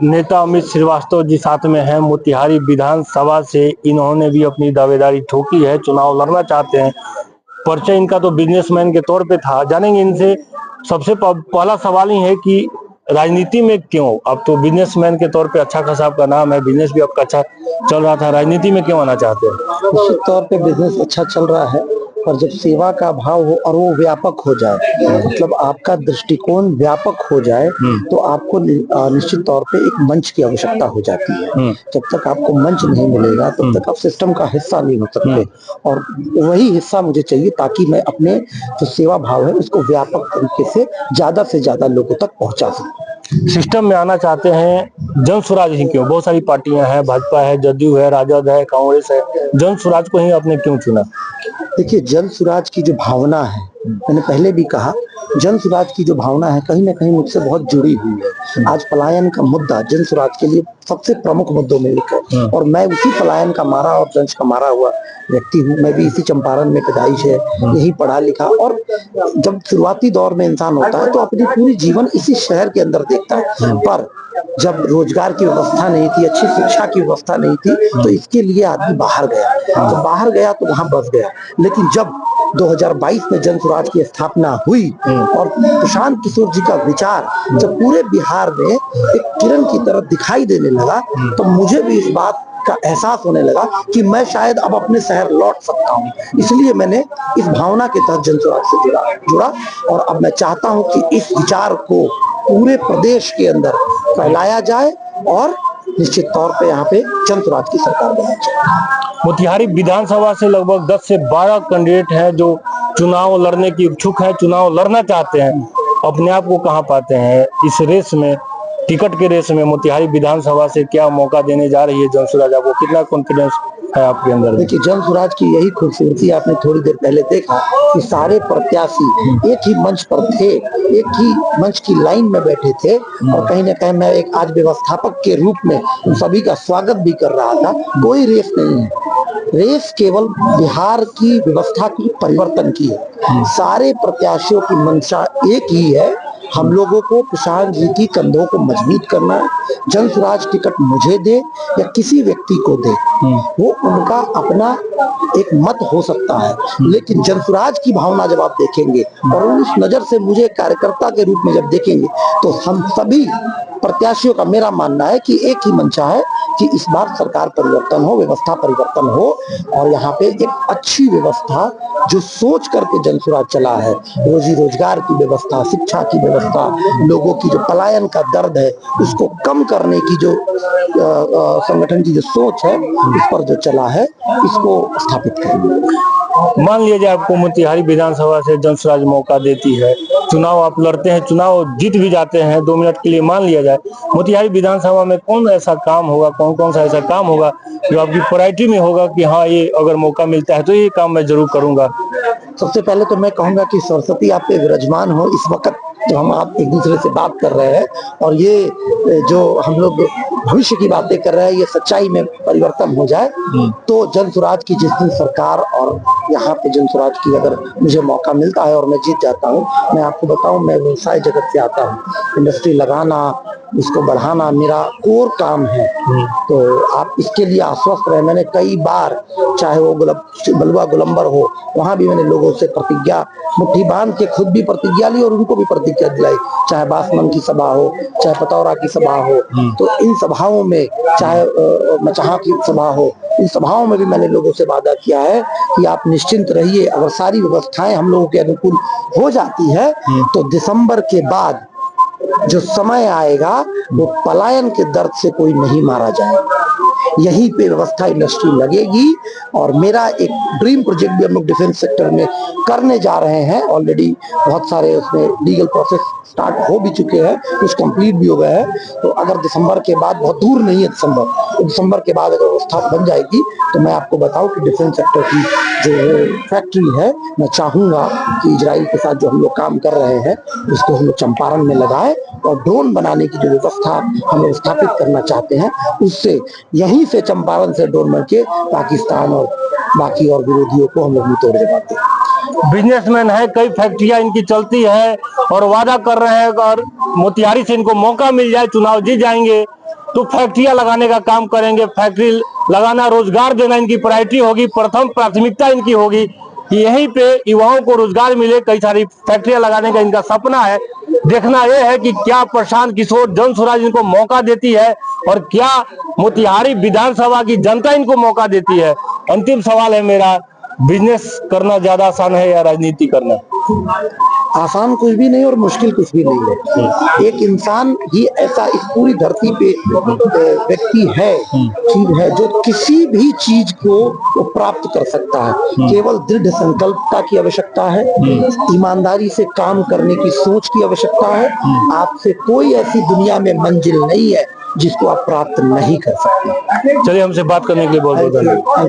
नेता अमित श्रीवास्तव जी साथ में हैं। मोतिहारी विधानसभा से इन्होंने भी अपनी दावेदारी ठोकी है, चुनाव लड़ना चाहते हैं। परिचय इनका तो बिजनेसमैन के तौर पे था। जानेंगे इनसे। सबसे पहला सवाल ही है कि राजनीति में क्यों? अब तो बिजनेसमैन के तौर पे अच्छा खासा आपका नाम है, बिजनेस भी आपका अच्छा चल रहा था, राजनीति में क्यों आना चाहते हैं? निश्चित तौर पे बिजनेस अच्छा चल रहा है, पर जब सेवा का भाव हो और वो व्यापक हो जाए, मतलब आपका दृष्टिकोण व्यापक हो जाए, तो आपको निश्चित तौर पे एक मंच की आवश्यकता हो जाती है। जब तक आपको मंच नहीं मिलेगा तब तक आप सिस्टम का हिस्सा नहीं हो सकते, और वही हिस्सा मुझे चाहिए ताकि मैं अपने जो सेवा भाव है उसको व्यापक तरीके से ज्यादा लोगों तक पहुंचा सकूं। सिस्टम में आना चाहते हैं, जन स्वराज ही क्यों? बहुत सारी पार्टियां हैं, भाजपा है, जदयू है, राजद है, कांग्रेस है, जन स्वराज को ही आपने क्यों चुना? देखिए, जन स्वराज की जो भावना है, मैंने पहले भी कहा, जन स्वराज की जो भावना है कहीं ना कहीं मुझसे बहुत जुड़ी हुई है। आज पलायन का मुद्दा जन स्वराज के लिए सबसे प्रमुख मुद्दों में एक है, और मैं उसी पलायन का मारा और दंश का मारा हुआ व्यक्ति हूँ। मैं भी इसी चंपारण में पैदाइश है, यही पढ़ा लिखा, और जब शुरुआती दौर में इंसान होता है तो अपनी पूरी जीवन इसी शहर के अंदर देखता है। पर जब रोजगार की व्यवस्था नहीं थी, अच्छी शिक्षा की व्यवस्था नहीं थी, तो इसके लिए आदमी बाहर गया। जब बाहर गया तो वहां बस गया। लेकिन जब 2022 में जन स्वराज की स्थापना हुई और प्रशांत किशोर जी का विचार जब पूरे बिहार में एक किरण की तरह दिखाई देने लगा, तो मुझे भी इस बात का एहसास होने लगा कि मैं शायद अब अपने शहर लौट सकता हूँ। इसलिए मैंने इस भावना के तहत जन स्वराज से जुड़ा, और अब मैं चाहता हूँ कि इस विचार को पूरे प्रदेश के अंदर फैलाया जाए और निश्चित तौर पे यहाँ पे जन स्वराज की सरकार बनाई जाए। मोतिहारी विधानसभा से लगभग 10 से 12 कैंडिडेट हैं जो चुनाव लड़ने की इच्छुक है, चुनाव लड़ना चाहते हैं। अपने आप को कहाँ पाते हैं इस रेस में, टिकट के रेस में? मोतिहारी विधानसभा से क्या मौका देने जा रही है जन स्वराज? आपको कितना कॉन्फिडेंस है आपके अंदर? देखिए, जन स्वराज की यही खूबसूरती, आपने थोड़ी देर पहले देखा कि सारे प्रत्याशी एक ही मंच पर थे, एक ही मंच की लाइन में बैठे थे, और कहीं ना कहीं मैं एक आज व्यवस्थापक के रूप में उन सभी का स्वागत भी कर रहा था। कोई रेस नहीं है, रेस केवल बिहार की व्यवस्था की परिवर्तन की है। सारे प्रत्याशियों की मंशा एक ही है, हम लोगों को प्रशांत जी की कंधों को मजबूत करना है। जन स्वराज टिकट मुझे दे या किसी व्यक्ति को दे, वो उनका अपना एक मत हो सकता है, लेकिन जन स्वराज की भावना जब आप देखेंगे और उस नजर से मुझे कार्यकर्ता के रूप में जब देखेंगे, तो हम सभी प्रत्याशियों का मेरा मानना है कि एक ही मंशा है कि इस बार सरकार परिवर्तन हो, व्यवस्था परिवर्तन हो, और यहाँ पे एक अच्छी व्यवस्था जो सोच करके जन स्वराज चला है, रोजी रोजगार की व्यवस्था, शिक्षा की व्यवस्था, लोगों की जो पलायन का दर्द है उसको कम करने की जो संगठन की जो सोच है, इस पर जो चला है, इसको स्थापित करेंगे। मान लिया जाए आपको मोतिहारी विधानसभा से जन स्वराज मौका देती है, चुनाव आप लड़ते हैं, चुनाव जीत भी जाते हैं 2 मिनट के लिए, मान लिया जाए, मोतिहारी विधानसभा में कौन ऐसा काम होगा, कौन कौन सा ऐसा काम होगा जो आपकी प्रायोरिटी में होगा कि हाँ, ये अगर मौका मिलता है तो ये काम मैं जरूर करूंगा? सबसे पहले तो मैं कहूंगा कि सरस्वती आप पे विराजमान हो। इस वक्त जो हम आप एक दूसरे से बात कर रहे हैं, और ये जो हम लोग भविष्य की बातें कर रहे हैं, ये सच्चाई में परिवर्तन हो जाए, तो जन स्वराज की जिस दिन सरकार और यहाँ पे जन स्वराज की अगर मुझे मौका मिलता है और मैं जीत जाता हूँ, मैं आपको बताऊं, मैं व्यवसाय जगत से आता हूँ। इंडस्ट्री लगाना, इसको बढ़ाना मेरा कोर काम है, तो आप इसके लिए आश्वस्त रहे। मैंने कई बार, चाहे वो बलुआ गोलंबर हो, वहां भी मैंने लोगों से प्रतिज्ञा मुट्ठी बांध के खुद भी प्रतिज्ञा ली और उनको भी प्रतिज्ञा दिलाई। चाहे बासमन की सभा हो, चाहे पतौरा की सभा हो, तो इन सभाओं में, चाहे मचहा की सभा हो, इन सभाओं में भी मैंने लोगों से वादा किया है कि आप निश्चिंत रहिए, अगर सारी व्यवस्थाएं हम लोगों के अनुकूल हो जाती है तो दिसंबर के बाद जो समय आएगा वो पलायन के दर्द से कोई नहीं मारा जाएगा। यहीं पे व्यवस्था इंडस्ट्री लगेगी, और मेरा एक ड्रीम प्रोजेक्ट भी हम लोग डिफेंस सेक्टर में करने जा रहे हैं। ऑलरेडी बहुत सारे उसमें लीगल प्रोसेस स्टार्ट हो भी चुके हैं, कुछ कंप्लीट भी हो गए हैं। तो अगर दिसंबर के बाद, बहुत दूर नहीं है दिसंबर, तो दिसंबर के बाद अगर व्यवस्था बन जाएगी तो मैं आपको बताऊं कि डिफेंस सेक्टर की जो फैक्ट्री है, मैं चाहूंगा कि इजराइल के साथ जो हम लोग काम कर रहे हैं उसको हम लोग चंपारण में लगाए, और ड्रोन बनाने की जो व्यवस्था हम लोग स्थापित करना चाहते हैं, उससे यहीं से चंपारण से ड्रोन बन के पाकिस्तान और बाकी और विरोधियों को हम लोग मुंह तोड़ देते हैं। बिजनेसमैन है, कई फैक्ट्रियां इनकी चलती है और वादा कर रहे हैं और मोतिहारी से इनको मौका मिल जाए, चुनाव जीत जाएंगे तो फैक्ट्रियां लगाने का काम करेंगे। फैक्ट्री लगाना, रोजगार देना इनकी प्रायोरिटी होगी, प्रथम प्राथमिकता इनकी होगी कि यहीं पे युवाओं को रोजगार मिले। कई सारी फैक्ट्रियां लगाने का इनका सपना है। देखना यह है कि क्या प्रशांत किशोर जन स्वराज इनको मौका देती है और क्या मोतिहारी विधानसभा की जनता इनको मौका देती है। अंतिम सवाल है मेरा, बिजनेस करना ज्यादा आसान है या राजनीति करना? आसान कुछ भी नहीं और मुश्किल कुछ भी नहीं है। एक इंसान ही ऐसा इस पूरी धरती पे व्यक्ति है, चीज है, जो किसी भी चीज को वो प्राप्त कर सकता है। केवल दृढ़ संकल्पता की आवश्यकता है, ईमानदारी से काम करने की सोच की आवश्यकता है। आपसे कोई ऐसी दुनिया में मंजिल नहीं है जिसको आप प्राप्त नहीं कर सकते। चलिए, हमसे बात करने के लिए बहुत बहुत धन्यवाद।